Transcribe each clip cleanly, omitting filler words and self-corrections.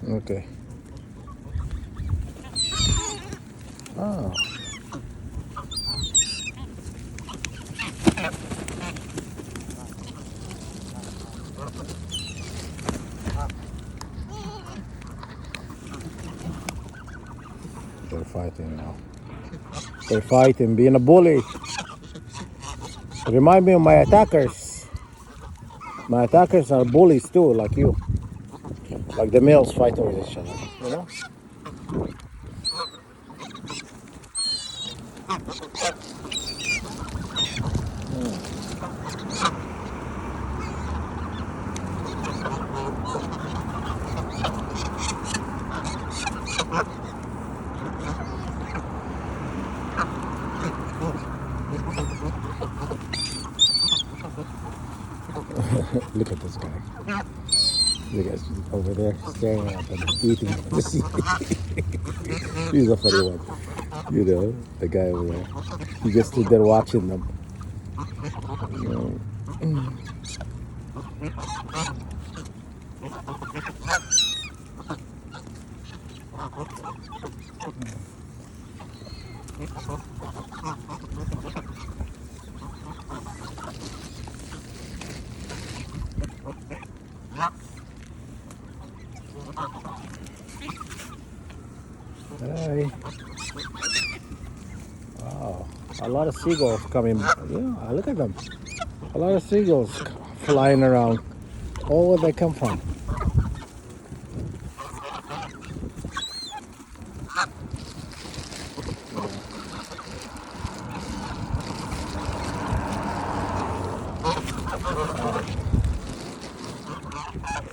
Okay. Oh. They're fighting now. They're fighting, being a bully. Remind me of my attackers. My attackers are bullies too, like you. Like the males fighting with each other, you know? Look at this guy. Look at over there staring at them, eating. He's a funny one. You know, the guy over there. He just stood there watching them. You know. Hi. Wow. A lot of seagulls coming. Yeah, look at them. A lot of seagulls flying around. Oh, where they come from?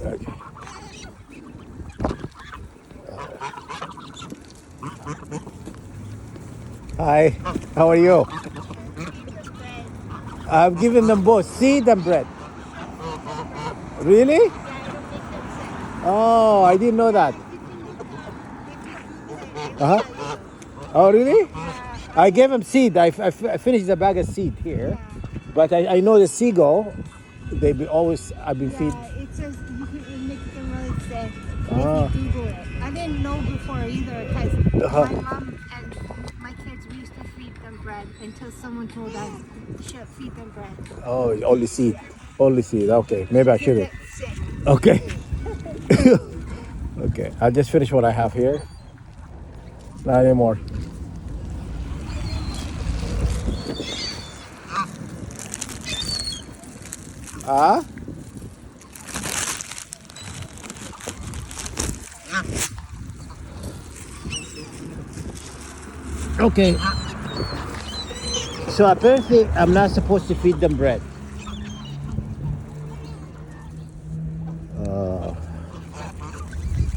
Okay. Hi. How are you? I've given them both seed and bread. Really? Oh, I didn't know that. Uh huh. Oh, really? I gave them seed. I finished the bag of seed here, but I know the seagull. They be always. I've been feeding. Yeah, it says it makes them really sick Ah. if you Google it. I didn't know before either because my mom and my kids, we used to feed them bread until someone told us we should feed them bread. Oh, only seed. Only seed. Okay, maybe I They shouldn't. get sick. Okay. Okay. I'll just finish what I have here. Not anymore. Ah? Okay. So apparently I'm not supposed to feed them bread.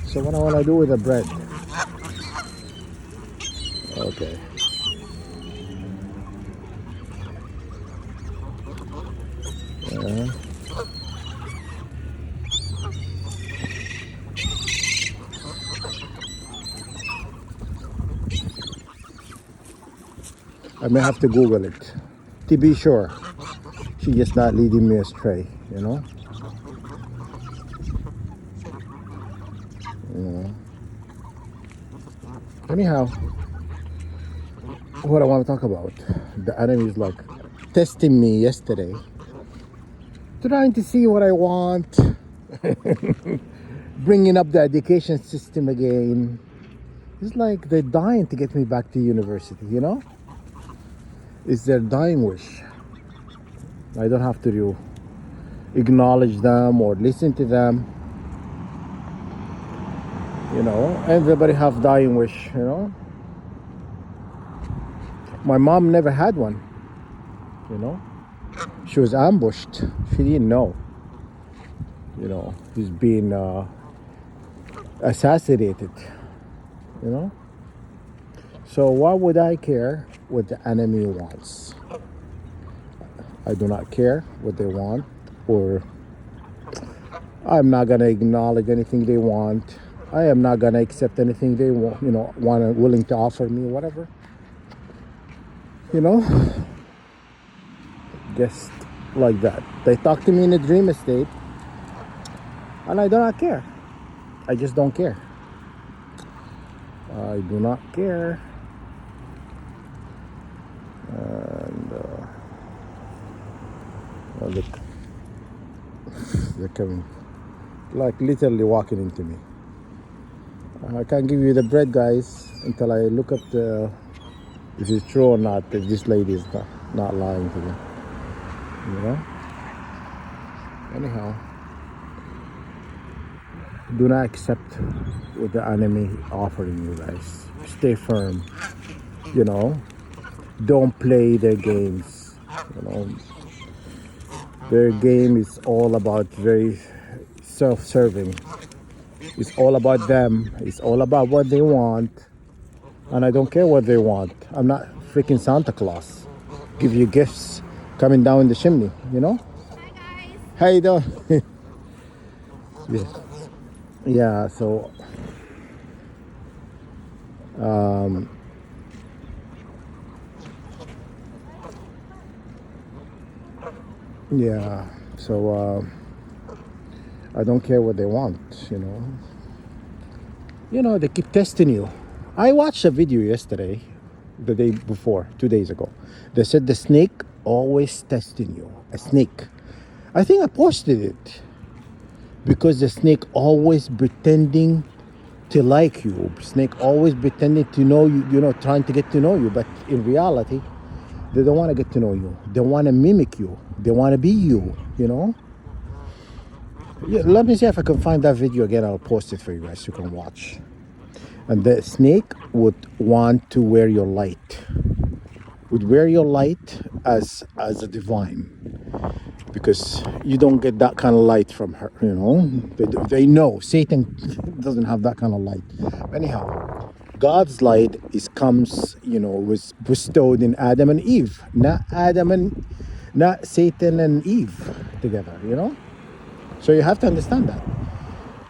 So what I want to do with the bread? Okay. Uh, I may have to Google it to be sure she's just not leading me astray, you know? Anyhow, what I want to talk about, the enemy is like testing me yesterday, trying to see what I want, bringing up the education system again. It's like they're dying to get me back to university, you know? It's their dying wish. I don't have to acknowledge them or listen to them. You know, everybody have dying wish, you know? My mom never had one, you know? She was ambushed. She didn't know, you know, she's being assassinated, you know? So why would I care what the enemy wants? I do not care what they want, or I'm not gonna acknowledge anything they want. I am not gonna accept anything they want, you know, willing to offer me, whatever. You know, just like that. They talk to me in a dream state, and I do not care. I just don't care. I do not care. And look, they're coming, like literally walking into me. I can't give you the bread, guys, until I look up if it's true or not. If this lady is not lying to me, you know. Anyhow, do not accept what the enemy offering you, guys. Stay firm. You know, don't play their games. You know, their game is all about very self-serving. It's all about them. It's all about what they want. And I don't care what they want. I'm not freaking Santa Claus. Give you gifts coming down the chimney, you know? Hi guys. How you doing? Yeah. Yeah, so yeah, so I don't care what they want, you know. You know, they keep testing you. I watched a video yesterday, the day before, 2 days ago. They said the snake always testing you. A snake. I think I posted it because the snake always pretending to like you. Snake always pretending to know you, you know, trying to get to know you. But in reality, they don't want to get to know you. They want to mimic you. They want to be you, you know. Yeah, let me see if I can find that video again. I'll post it for you guys. You can watch. And the snake would want to wear your light. Would wear your light as a divine, because you don't get that kind of light from her. You know, they know Satan doesn't have that kind of light. Anyhow, God's light comes. You know, was bestowed in Adam and Eve, not Satan and Eve together. You know. So you have to understand that.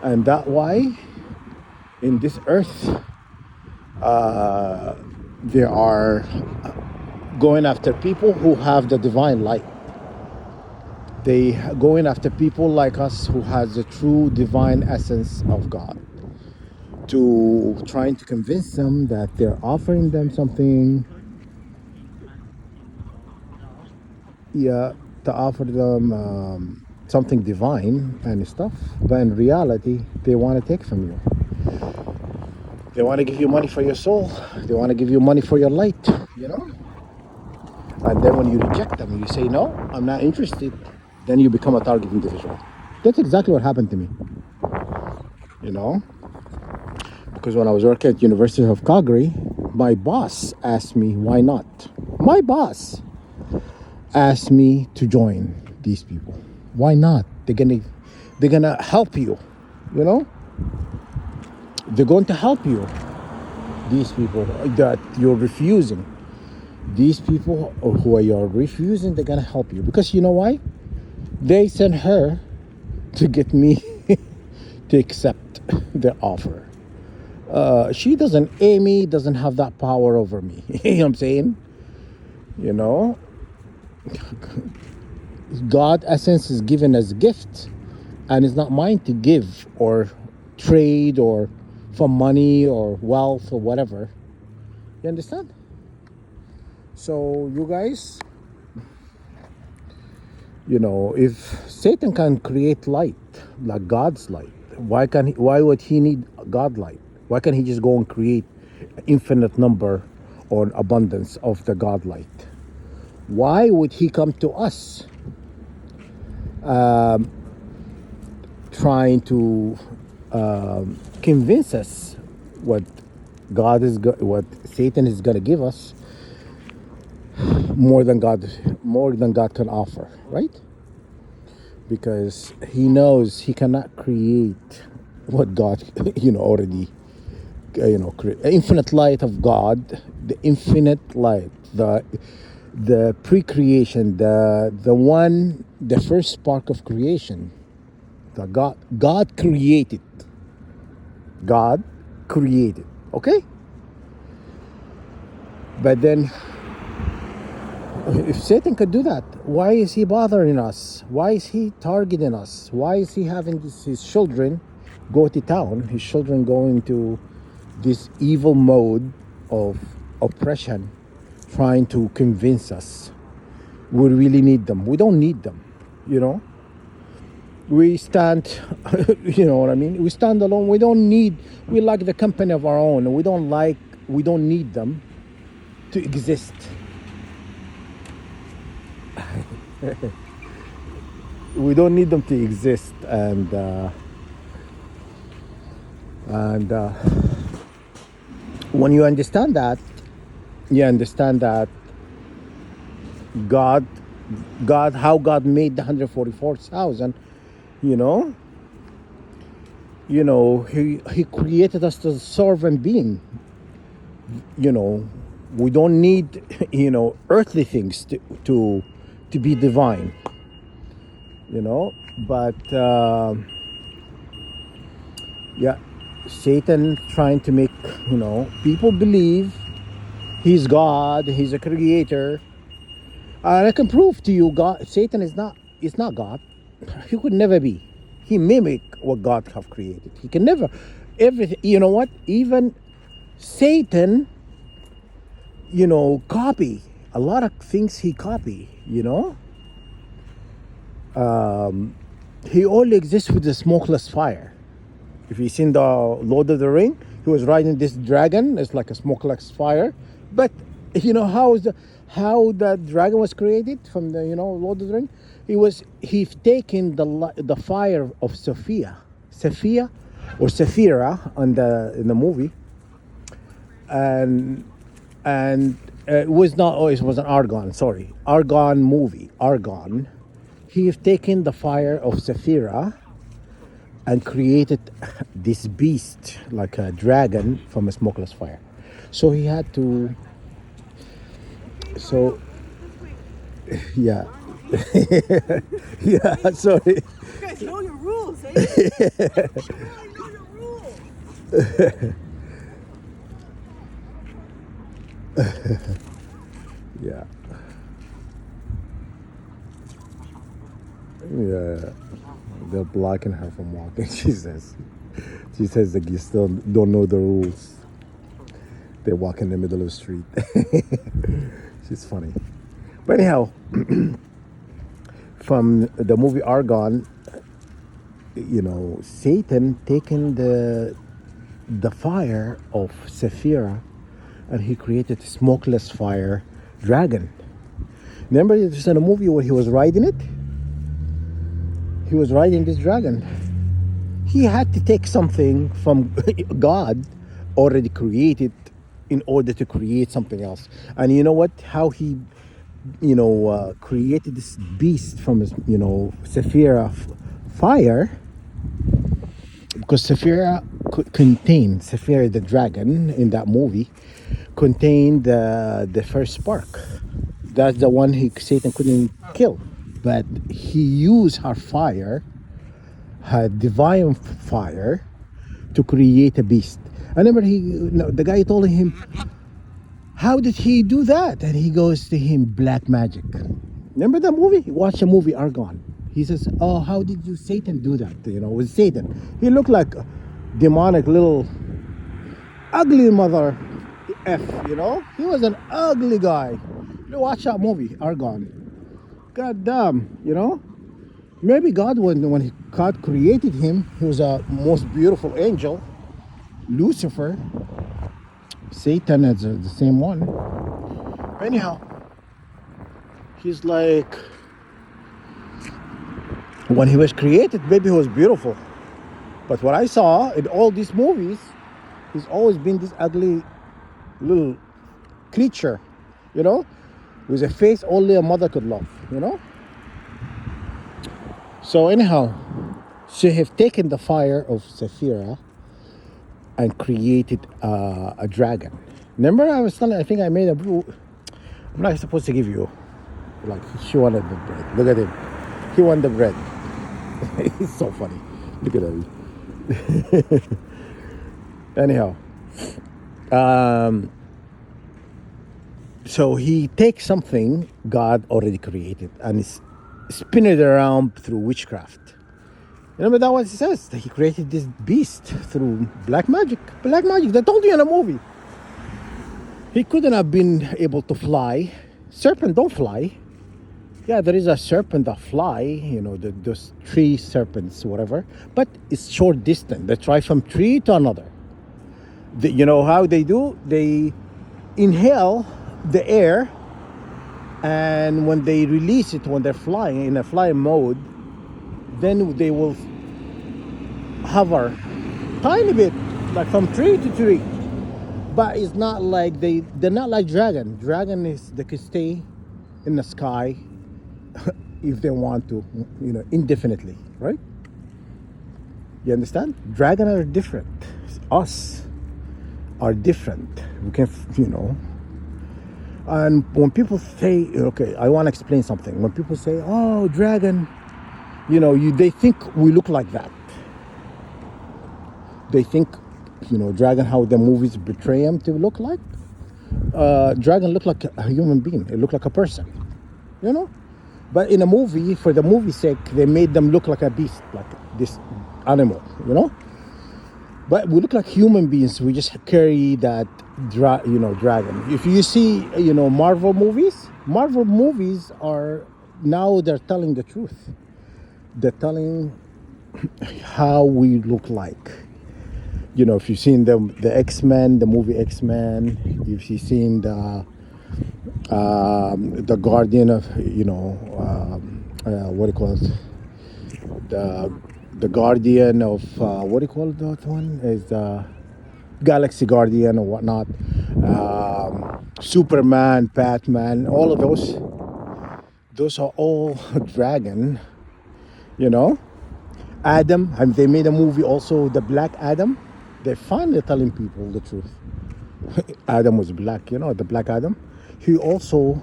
And that why in this earth they are going after people who have the divine light. They going after people like us who has the true divine essence of God, to trying to convince them that they're offering them something, yeah, to offer them something divine and stuff, but in reality they want to take from you. They want to give you money for your soul. They want to give you money for your light, you know. And then when you reject them, you say no, I'm not interested, then you become a target individual. That's exactly what happened to me, you know. Because when I was working at University of Calgary, my boss asked me why not. My boss asked me to join these people. Why not? They're gonna help you, you know? They're going to help you. These people that you're refusing. These people who you're refusing, they're gonna help you. Because you know why? They sent her to get me to accept their offer. Amy doesn't have that power over me. You know what I'm saying? You know? God essence is given as a gift, and it's not mine to give or trade or for money or wealth or whatever. You understand? So you guys, you know, if Satan can create light like God's light, why would he need God light? Why can't he just go and create an infinite number or abundance of the God light? Why would he come to us trying to convince us what what Satan is going to give us more than God can offer, right? Because he knows he cannot create what God already infinite light of God, the infinite light, the pre-creation, the first spark of creation. The God created. God created. Okay? But then, if Satan could do that, why is he bothering us? Why is he targeting us? Why is he having his children go to town. His children go into this evil mode of oppression, trying to convince us we really need them. We don't need them, you know. We stand, you know what I mean? We stand alone. We don't need, we like the company of our own. We don't need them to exist. We don't need them to exist. And when you understand that, you understand that how God made the 144,000, you know, he created us as a servant being. You know, we don't need, earthly things to be divine, but yeah, Satan trying to make, people believe he's God, he's a creator. And I can prove to you, Satan is not God. He could never be. He mimic what God have created. He can never, everything, you know what? Even Satan, copy. A lot of things he copy, He only exists with the smokeless fire. If you've seen the Lord of the Ring, he was riding this dragon. It's like a smokeless fire. But how the dragon was created from the Lord of the Ring? He's taken the fire of Sophia or Sephira in the movie, and it was not. Oh, it was an Argon. Sorry, Argon movie. Argon. He's taken the fire of Sephira and created this beast like a dragon from a smokeless fire. So he had to. So yeah. Yeah, sorry. You guys know your rules, eh? Sure, I know your rules. Yeah. Yeah. They're blocking her from walking. She says that you still don't know the rules. They walk in the middle of the street. She's funny. But anyhow, from the movie Argon, Satan taken the fire of Sephira and he created a smokeless fire dragon. Remember this in a movie where he was riding it? He was riding this dragon. He had to take something from God already created in order to create something else. And you know what? How he created this beast from his, Sephira fire, because Sephira could contain, Sephira the dragon in that movie, contained the first spark. That's the one Satan couldn't kill. But he used her fire, her divine fire, to create a beast. I remember the guy told him, how did he do that? And he goes to him, black magic. Remember that movie? Watch the movie Argon. He says, oh, how did Satan do that? With Satan. He looked like a demonic little ugly mother F, He was an ugly guy. You watch that movie, Argon. God damn, Maybe God, when God created him, he was a most beautiful angel. Lucifer. Satan is the same one. Anyhow, he's like, when he was created, maybe he was beautiful. But what I saw in all these movies, he's always been this ugly little creature, with a face only a mother could love, So anyhow, she have taken the fire of Sephira and created a dragon. Remember I was telling, I think I made a brew. I'm not supposed to give you, like, she wanted the bread. Look at him. He wanted the bread. He's so funny. Look at him. Anyhow, so he takes something God already created and spin it around through witchcraft. Remember that what it says? That he created this beast through black magic. Black magic. They told you in a movie. He couldn't have been able to fly. Serpent don't fly. Yeah, there is a serpent that fly, those tree serpents, whatever. But it's short distance. They try from tree to another. You know how they do? They inhale the air, and when they release it, when they're flying in a flying mode, then they will hover tiny bit, like from tree to tree. But it's not like they're not like dragon. Dragon is they can stay in the sky if they want to, indefinitely, right? You understand? Dragon are different. Us are different. We can, And when people say, okay, I want to explain something. When people say, "Oh, dragon," they think we look like that. They think, dragon, how the movies portray him to look like. Dragon look like a human being. It look like a person, But in a movie, for the movie's sake, they made them look like a beast, like this animal, But we look like human beings. We just carry that, dragon. If you see, Marvel movies are now they're telling the truth. They're telling how we look like. If you've seen the X-Men, the movie X-Men, if you've seen the Guardian of, what do you call it? The Guardian of, what do you call that one? Is Galaxy Guardian or whatnot. Superman, Batman, all of those are all dragon, Adam, and they made a movie also, the Black Adam. They're finally telling people the truth. Adam was black, the Black Adam. He also,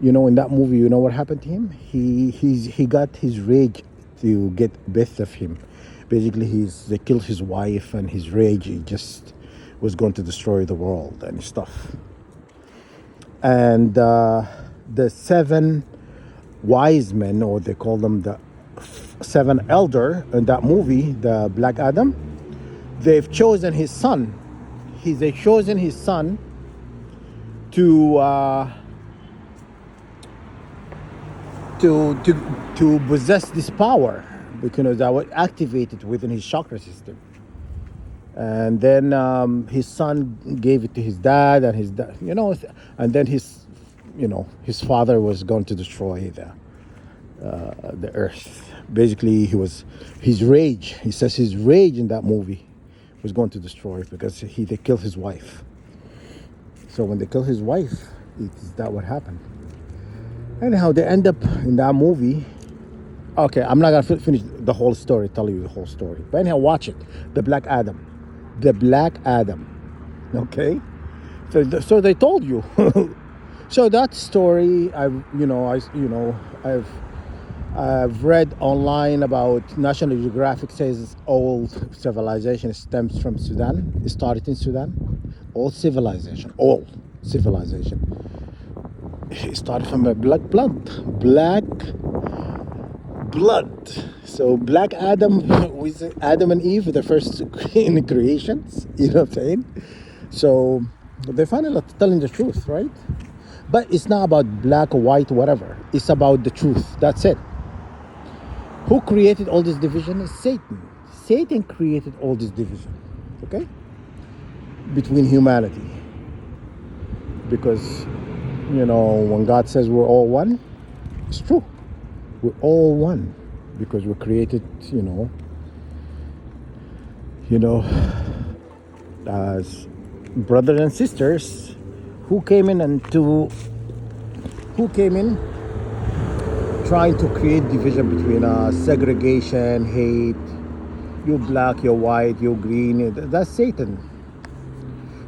in that movie, what happened to him? He got his rage to get best of him. Basically, they killed his wife, and his rage, he just was going to destroy the world and stuff. And the 7 wise men, or they call them the 7 elder in that movie, the Black Adam, they've chosen his son. They've chosen his son to possess this power, because that was activated within his chakra system. And then his son gave it to his dad, and his dad, and then his father was going to destroy the earth. Basically, his rage. He says his rage in that movie was going to destroy it because they killed his wife. So when they killed his wife, is that what happened? Anyhow, they end up in that movie. Okay, I'm not gonna finish the whole story, tell you the whole story. But anyhow, watch it. The Black Adam. The Black Adam. Okay? So they told you. So that story, I've read online about National Geographic says all civilization stems from Sudan. It started in Sudan. All civilization. It started from a black blood. So Black Adam was Adam and Eve, the first in creations. You know what I'm saying? So they finally telling the truth, right? But it's not about black or white, whatever. It's about the truth. That's it. Who created all this division is Satan. Satan created all this division, okay? Between humanity. Because, when God says we're all one, it's true. We're all one. Because we're created, as brothers and sisters who came in trying to create division between us, segregation, hate, you black, you're white, you're green. That's Satan.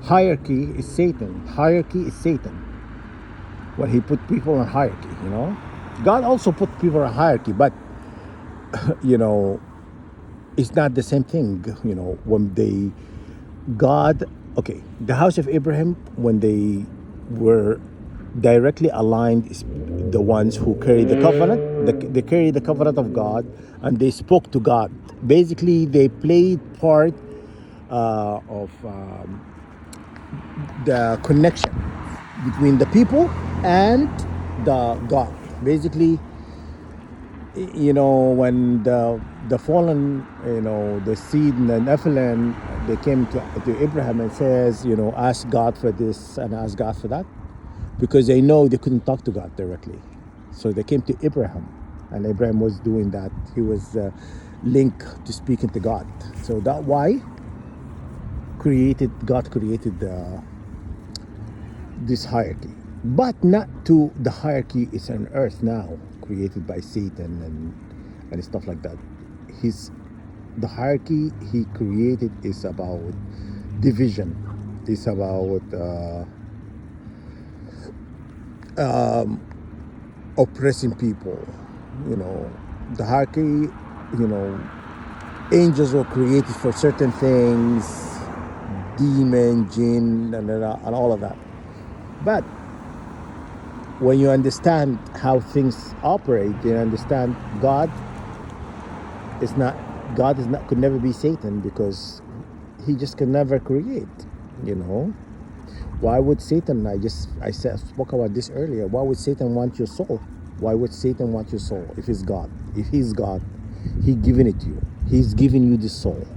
Hierarchy is Satan. When he put people in hierarchy, God also put people in hierarchy, but it's not the same thing. When the house of Abraham, when they were directly aligned is the ones who carry the covenant. They carry the covenant of God, and they spoke to God. Basically, they played part of the connection between the people and the God. Basically, when the fallen, the seed and the Nephilim, they came to Abraham and says, ask God for this and ask God for that, because they know they couldn't talk to God directly. So they came to Abraham, and Abraham was doing that. He was linked to speaking to God. So that's why God created this hierarchy, but not to the hierarchy is on earth now, created by Satan and stuff like that. The hierarchy he created is about division. It's about oppressing people. The hierarchy. Angels were created for certain things, demon, jinn, and all of that. But when you understand how things operate, you understand could never be Satan, because he just can never create. Why would Satan? Spoke about this earlier. Why would Satan want your soul? Why would Satan want your soul if he's God? If he's God, he given it to you. He's giving you the soul.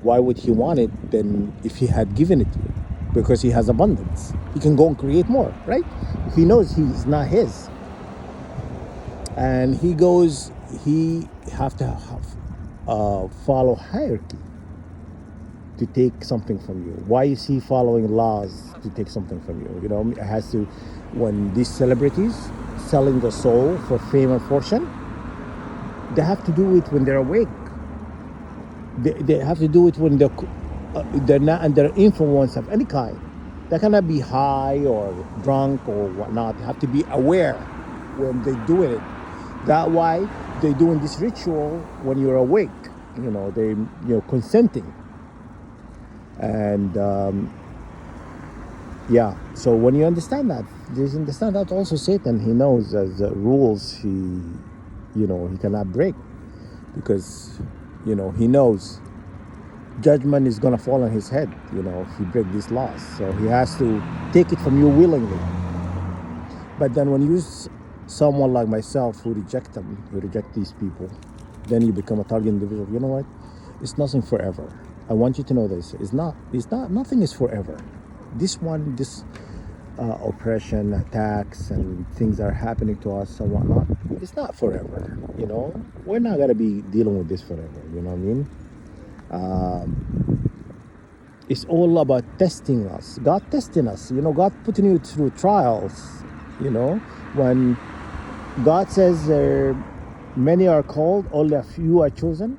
Why would he want it then if he had given it to you? Because he has abundance. He can go and create more, right? He knows he's not his. And he have to follow hierarchy to take something from you. Why is he following laws to take something from you? It has to, when these celebrities selling the soul for fame and fortune, they have to do it when they're awake. They have to do it when they're not under influence of any kind. They cannot be high or drunk or whatnot. They have to be aware when they're doing it. That's why they're doing this ritual when you're awake. They're consenting. And so when you understand that, also Satan, he knows as rules he cannot break, because he knows judgment is going to fall on his head if he breaks these laws. So he has to take it from you willingly. But then when you someone like myself who reject these people, then you become a target individual. You know what? It's nothing forever. I want you to know this. Nothing is forever. This oppression, attacks, and things that are happening to us and whatnot, it's not forever. We're not going to be dealing with this forever. You know what I mean? It's all about testing us. God testing us. God putting you through trials. When God says many are called, only a few are chosen.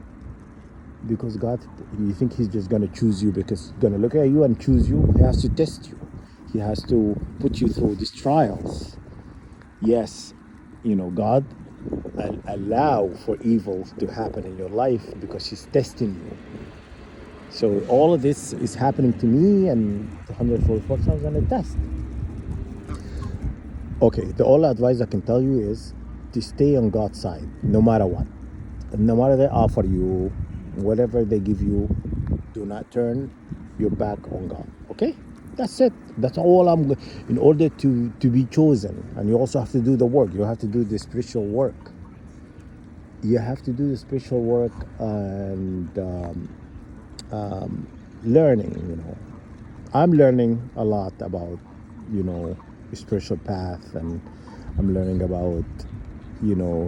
Because God, you think he's just going to choose you because he's going to look at you and choose you? He has to test you. He has to put you through these trials. Yes, God allow for evil to happen in your life because he's testing you. So all of this is happening to me, and 144,000 a test. Okay, the only advice I can tell you is to stay on God's side, no matter what. No matter they offer you, whatever they give you, do not turn your back on God. Okay? That's it. That's all in order to be chosen. And you also have to do the work. You have to do the spiritual work. You have to do the spiritual work and learning, I'm learning a lot about, spiritual path, and I'm learning about,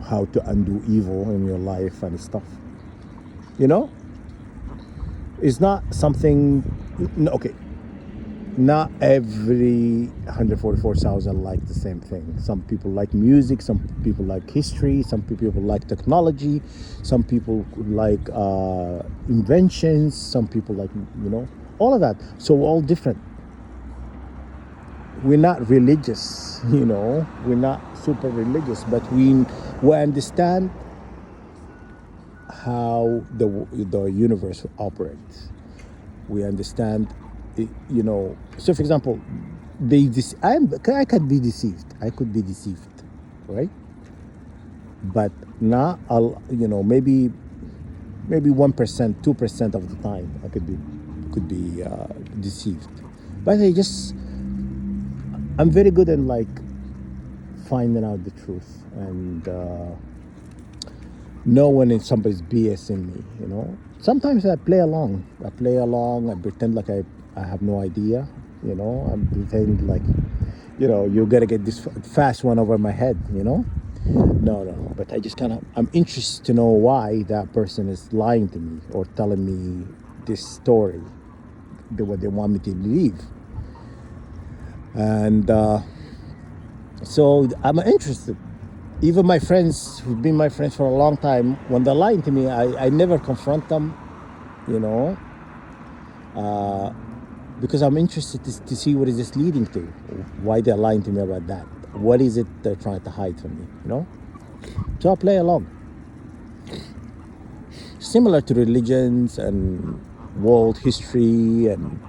how to undo evil in your life and stuff. It's not something, okay, not every 144,000 like the same thing. Some people like music, some people like history, some people like technology, some people like inventions, some people like, all of that. So we're all different. We're not religious, we're not super religious, but we understand how the universe operates. We understand, so for example, I could be deceived. I could be deceived, right? But not maybe 1%, 2% of the time I could be deceived. But I'm very good at like finding out the truth and know when it's somebody's BSing me. Sometimes I play along. I pretend like I have no idea. I pretend like you gotta get this fast one over my head. No. But I just I'm interested to know why that person is lying to me or telling me this story, what they want me to believe. And so I'm interested. Even my friends who've been my friends for a long time, when they're lying to me, I never confront them, you know, because I'm interested to see what is this leading to, why they're lying to me about that. What is it they're trying to hide from me, So I play along. Similar to religions and world history and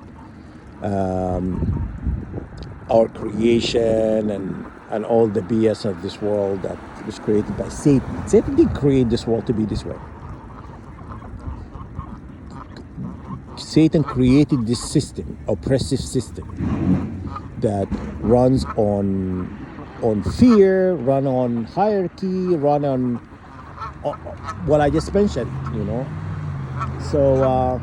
our creation and all the BS of this world that was created by Satan. Satan didn't create this world to be this way. Satan created this system, oppressive system, that runs on fear, run on hierarchy, run on what I just mentioned, So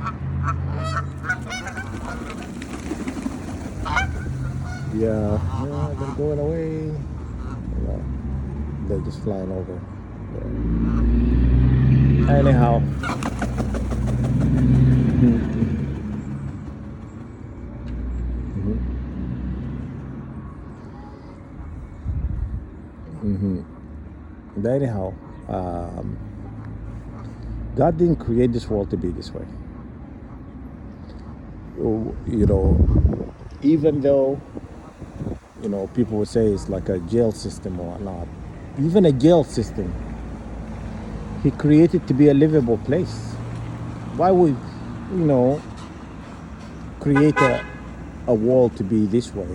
yeah, they're going away. They're just flying over. Yeah. Anyhow. But anyhow, God didn't create this world to be this way. Even though, people would say it's like a jail system or whatnot. Even a jail system, He created to be a livable place. Why would, create a world to be this way?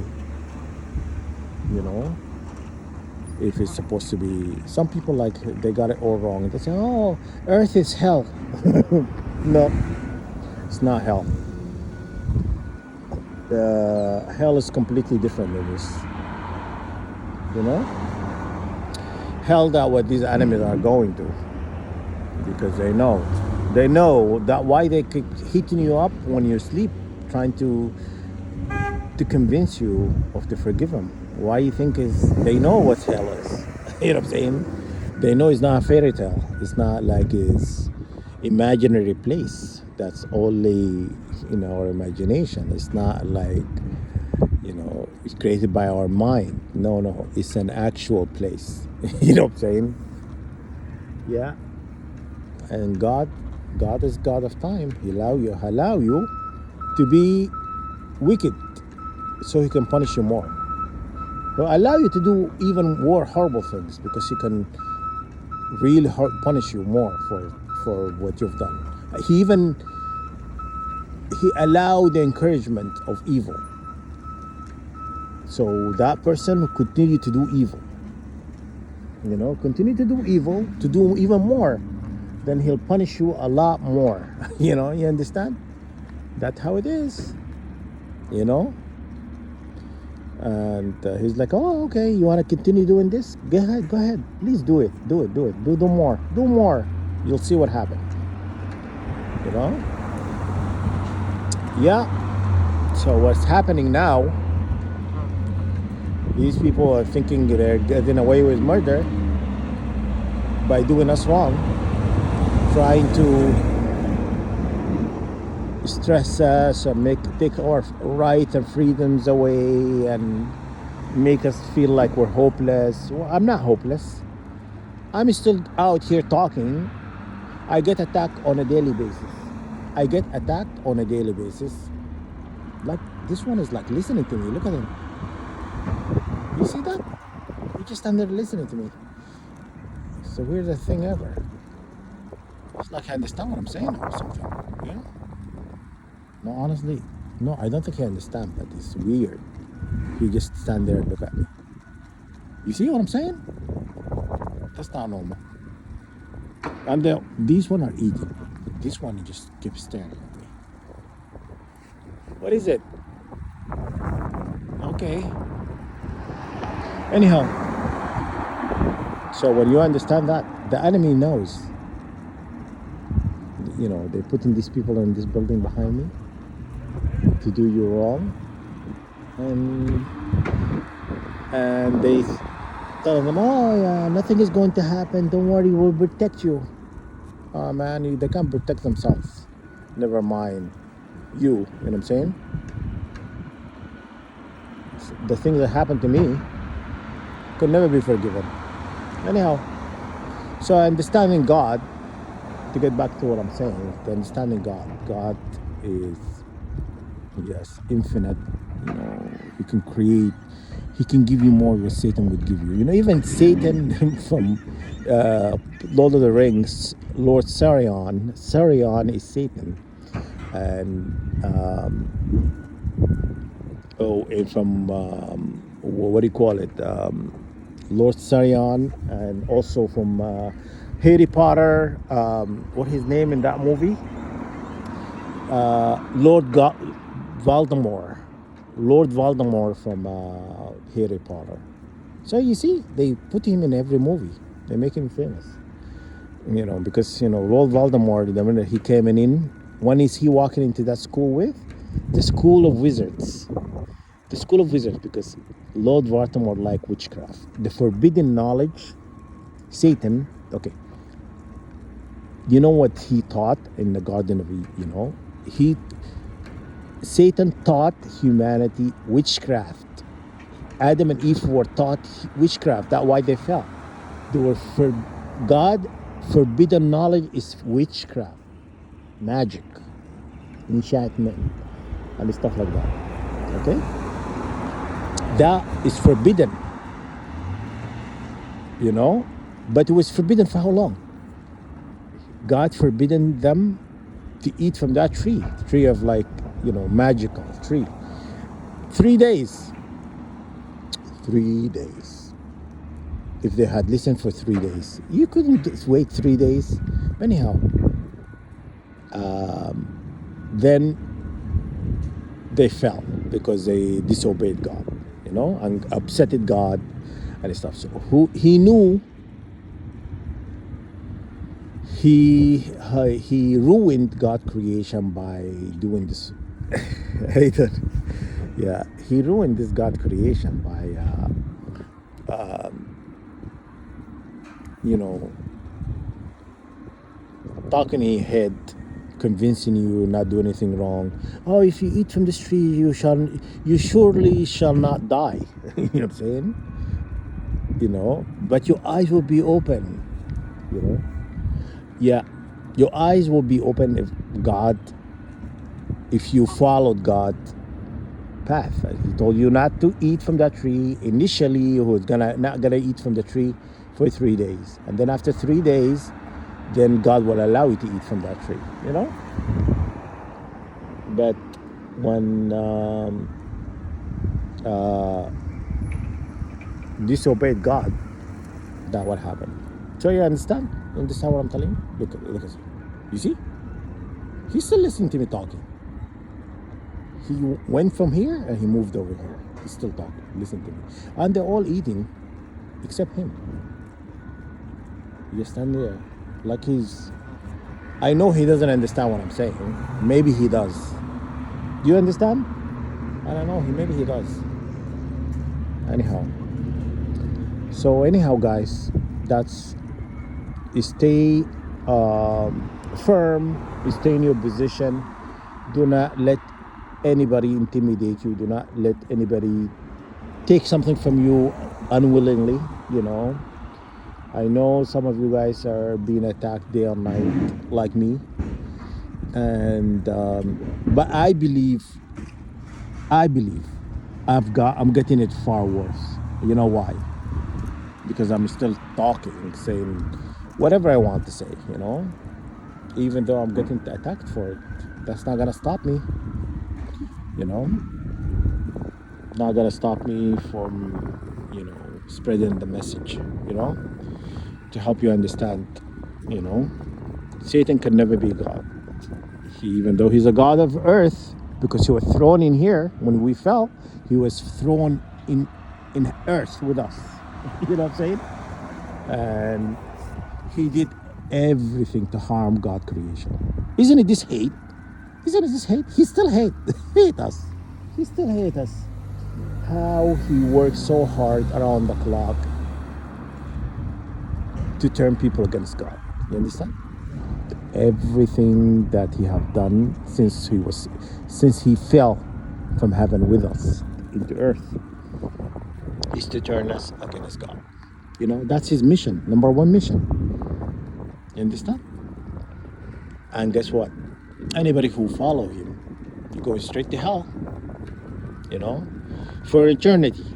If it's supposed to be, some people they got it all wrong. They say, "Oh, Earth is hell." No, it's not hell. Hell is completely different than this. Hell, that what these animals are going to, because they know that why they keep hitting you up when you sleep, trying to convince you of to forgive them. Why you think they know what hell is? You know what I'm saying? They know it's not a fairy tale. It's not like it's imaginary place that's only in our imagination. It's not like it's created by our mind. No, it's an actual place. You know what I'm saying? Yeah. And God is God of time. He allow you to be wicked, so He can punish you more. He'll allow you to do even more horrible things because He can really punish you more for what you've done. He allowed the encouragement of evil, so that person will continue to do evil. Continue to do evil, to do even more. Then He'll punish you a lot more. You understand? That's how it is. And He's like, "Oh, okay, you want to continue doing this? Go ahead. Please do it. Do more. You'll see what happens." Yeah. So what's happening now? These people are thinking they're getting away with murder by doing us wrong, trying to stress us and take our rights and freedoms away and make us feel like we're hopeless. Well, I'm not hopeless. I'm still out here talking. I get attacked on a daily basis. Like this one is like listening to me. Look at him. You see that? He just stand there listening to me. It's the weirdest thing ever. It's like I understand what I'm saying or something. No, honestly, no, I don't think he understands, but it's weird. He just stand there and look at me. You see what I'm saying? That's not normal. And these one are eating. This one just keeps staring at me. What is it? Okay. Anyhow, so when you understand that, the enemy knows. You know, they're putting these people in this building behind me to do you wrong, and they telling them, oh yeah, nothing is going to happen. Don't worry, we'll protect you. Oh man, they can't protect themselves. Never mind you. You know what I'm saying? The things that happened to me could never be forgiven. Anyhow, so understanding God, to get back to what I'm saying, the understanding God is, yes, infinite. You know, He can create. He can give you more than Satan would give you. You know, even Satan from Lord of the Rings, Lord Sarion. Sarion is Satan, and and from what do you call it? Lord Sarion, and also from Harry Potter. What his name in that movie? Voldemort. Lord Voldemort from Harry Potter. So you see, they put him in every movie. They make him famous. You know, because Lord Voldemort, the minute he came in, when is he walking into that school with? The School of Wizards. The School of Wizards, because Lord Voldemort liked witchcraft. The forbidden knowledge, Satan, okay. You know what he taught in the Garden of Eden? Satan taught humanity witchcraft. Adam and Eve were taught witchcraft. That's why they fell. They were God forbidden knowledge is witchcraft, magic, enchantment, and stuff like that. Okay, that is forbidden. But it was forbidden for how long? God forbidden them to eat from that tree of magical tree. 3 days. 3 days. If they had listened for 3 days, you couldn't wait 3 days. Anyhow, then they fell because they disobeyed God, and upsetted God and stuff. So he knew he ruined God's creation by doing this. Yeah, he ruined this God creation by talking in your head, convincing you not do anything wrong. Oh, if you eat from this tree, you surely shall not die. You know what I'm saying? But your eyes will be open. Yeah, your eyes will be open if you followed God's path. He told you not to eat from that tree. Initially, you was not gonna eat from the tree for 3 days, and then after 3 days, then God will allow you to eat from that tree. But when disobeyed God, that what happened. So you understand? You understand what I'm telling you? Look at you. You see? He's still listening to me talking. He went from here and he moved over here. He's still talking, listening to me. And they're all eating except him. He just stand there like I know he doesn't understand what I'm saying. Maybe he does. Do you understand? I don't know. Maybe he does. Anyhow. So anyhow, guys, that's stay firm. Stay in your position. Do not let anybody intimidate you. Do not let anybody take something from you unwillingly. I know some of you guys are being attacked day and night like me, and but I believe I'm getting it far worse. You know why? Because I'm still talking, saying whatever I want to say. Even though I'm getting attacked for it, that's not gonna stop me. not gonna stop me from, spreading the message, to help you understand, you know. Satan can never be God. Even though he's a God of earth, because he was thrown in here when we fell, he was thrown in earth with us. You know what I'm saying? And he did everything to harm God's creation. Isn't it this hate? Isn't it this hate? He still hate us. He still hates us. How he works so hard around the clock to turn people against God. You understand? Everything that he have done since he fell from heaven with us into earth is to turn us against God. That's his mission, number one mission. You understand? And guess what? Anybody who follow him goes straight to hell. For eternity.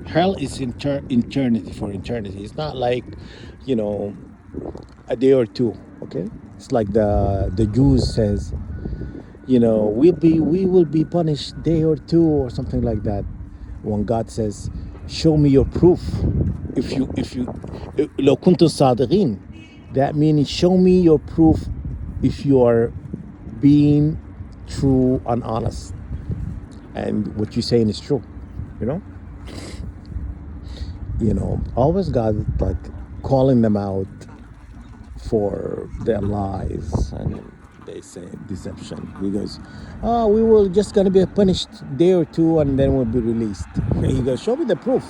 Hell is eternity, for eternity. It's not like, a day or two. Okay, it's like the Jews says, we will be punished day or two or something like that. When God says, show me your proof. If you لو كنتم صادقين, that means show me your proof if you are being true and honest and what you're saying is true. Always God like calling them out for their lies, and they say deception. He goes, we will just gonna be punished day or two and then we'll be released. And he goes, show me the proof.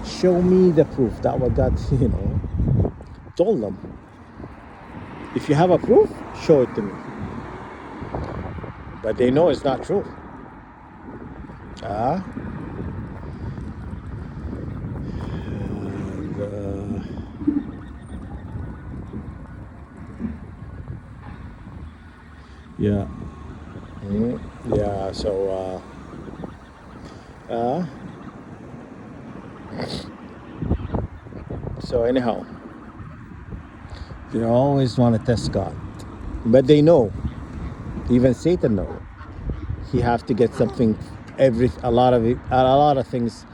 Show me the proof. That what God told them. If you have a proof, show it to me. But they know it's not true. Yeah. Yeah, so anyhow, they always want to test God, but they know, even Satan know, he have to get something, a lot of things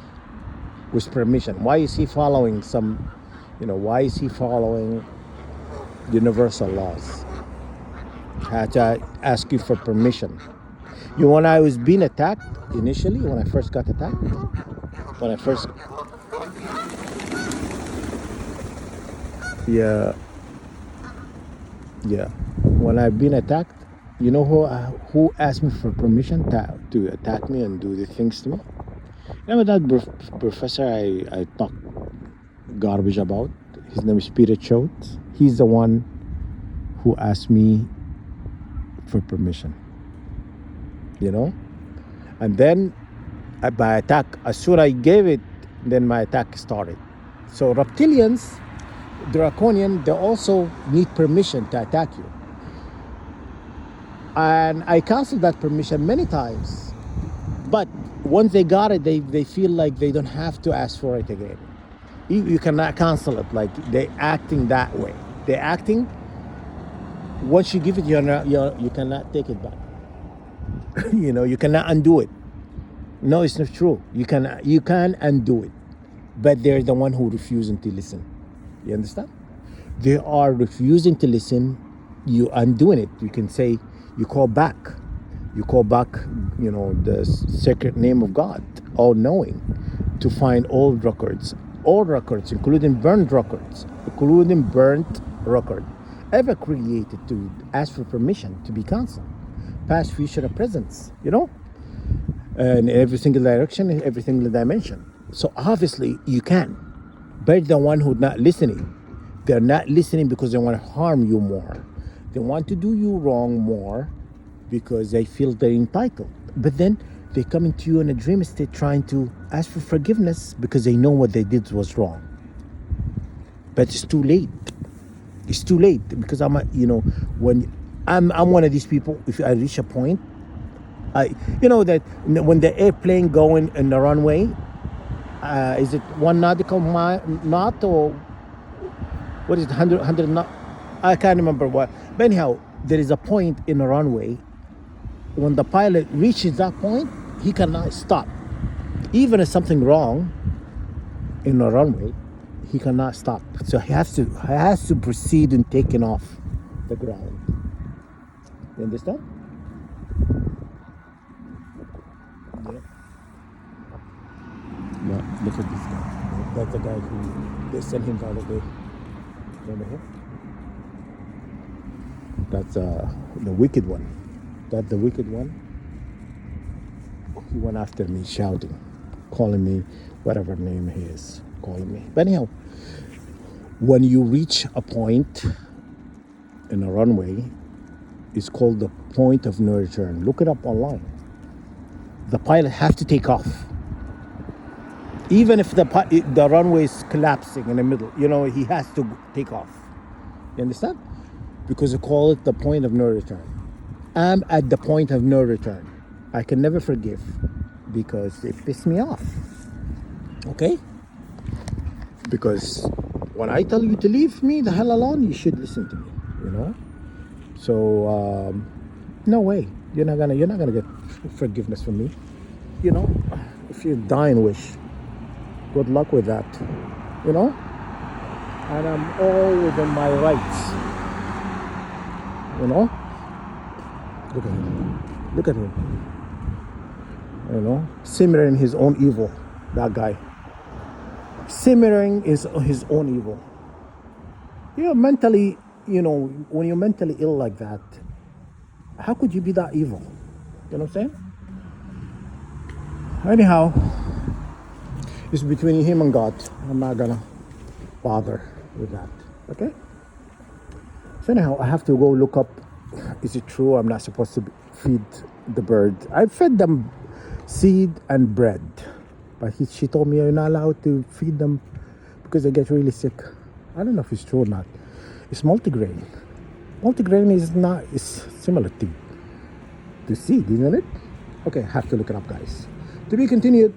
with permission. Why is he following why is he following universal laws? Had to ask you for permission. When I was being attacked initially, when I first got attacked, when I've been attacked, who asked me for permission to attack me and do the things to me? Remember that professor I talked garbage about? His name is Peter Choate. He's the one who asked me for permission. And then by attack, as soon as I gave it, then my attack started. So reptilians, draconian, they also need permission to attack you. And I canceled that permission many times. But once they got it, they feel like they don't have to ask for it again. You cannot cancel it. Like, they're acting that way. They're acting, once you give it, you cannot take it back. You cannot undo it. No, it's not true. You can undo it. But they're the one who refusing to listen. You understand? They are refusing to listen. You undoing it. You can say, you call back, the sacred name of God, all knowing, to find all records, including burnt records, ever created, to ask for permission to be canceled, past, future, and present, in every single direction, in every single dimension. So obviously you can, but the one who's not listening, they're not listening because they want to harm you more. They want to do you wrong more because they feel they're entitled. But then they come into you in a dream state trying to ask for forgiveness because they know what they did was wrong. But it's too late. It's too late, because when I'm one of these people. If I reach a point, that when the airplane going in the runway, is it 1 nautical knot, or what is it, 100 knot? I can't remember what. But anyhow, there is a point in the runway. When the pilot reaches that point, he cannot stop. Even if something wrong in the runway, he cannot stop. So he has to proceed in taking off the ground. You understand? Yeah. Yeah, look at this guy. That's the guy who they sent him the other day. Remember him? That's the wicked one. That's the wicked one. He went after me shouting, calling me whatever name he is calling me. But anyhow, when you reach a point in a runway, it's called the point of no return. Look it up online. The pilot has to take off. Even if the runway is collapsing in the middle, he has to take off. You understand? Because they call it the point of no return. I'm at the point of no return. I can never forgive because it pissed me off. Okay? Because when I tell you to leave me the hell alone, you should listen to me. So no way. You're not gonna get forgiveness from me. If you dying wish, good luck with that. And I'm all within my rights. Look at him. Look at him. Simmering his own evil. That guy. Simmering is his own evil. Mentally, when you're mentally ill like that, how could you be that evil? You know what I'm saying? Anyhow, it's between him and God. I'm not gonna bother with that. Okay? So anyhow, I have to go look up. Is it true I'm not supposed to feed the bird? I fed them seed and bread, but she told me you're not allowed to feed them because they get really sick. I don't know if it's true or not. It's multigrain. Multigrain is similar to seed, isn't it? Okay, I have to look it up, guys. To be continued.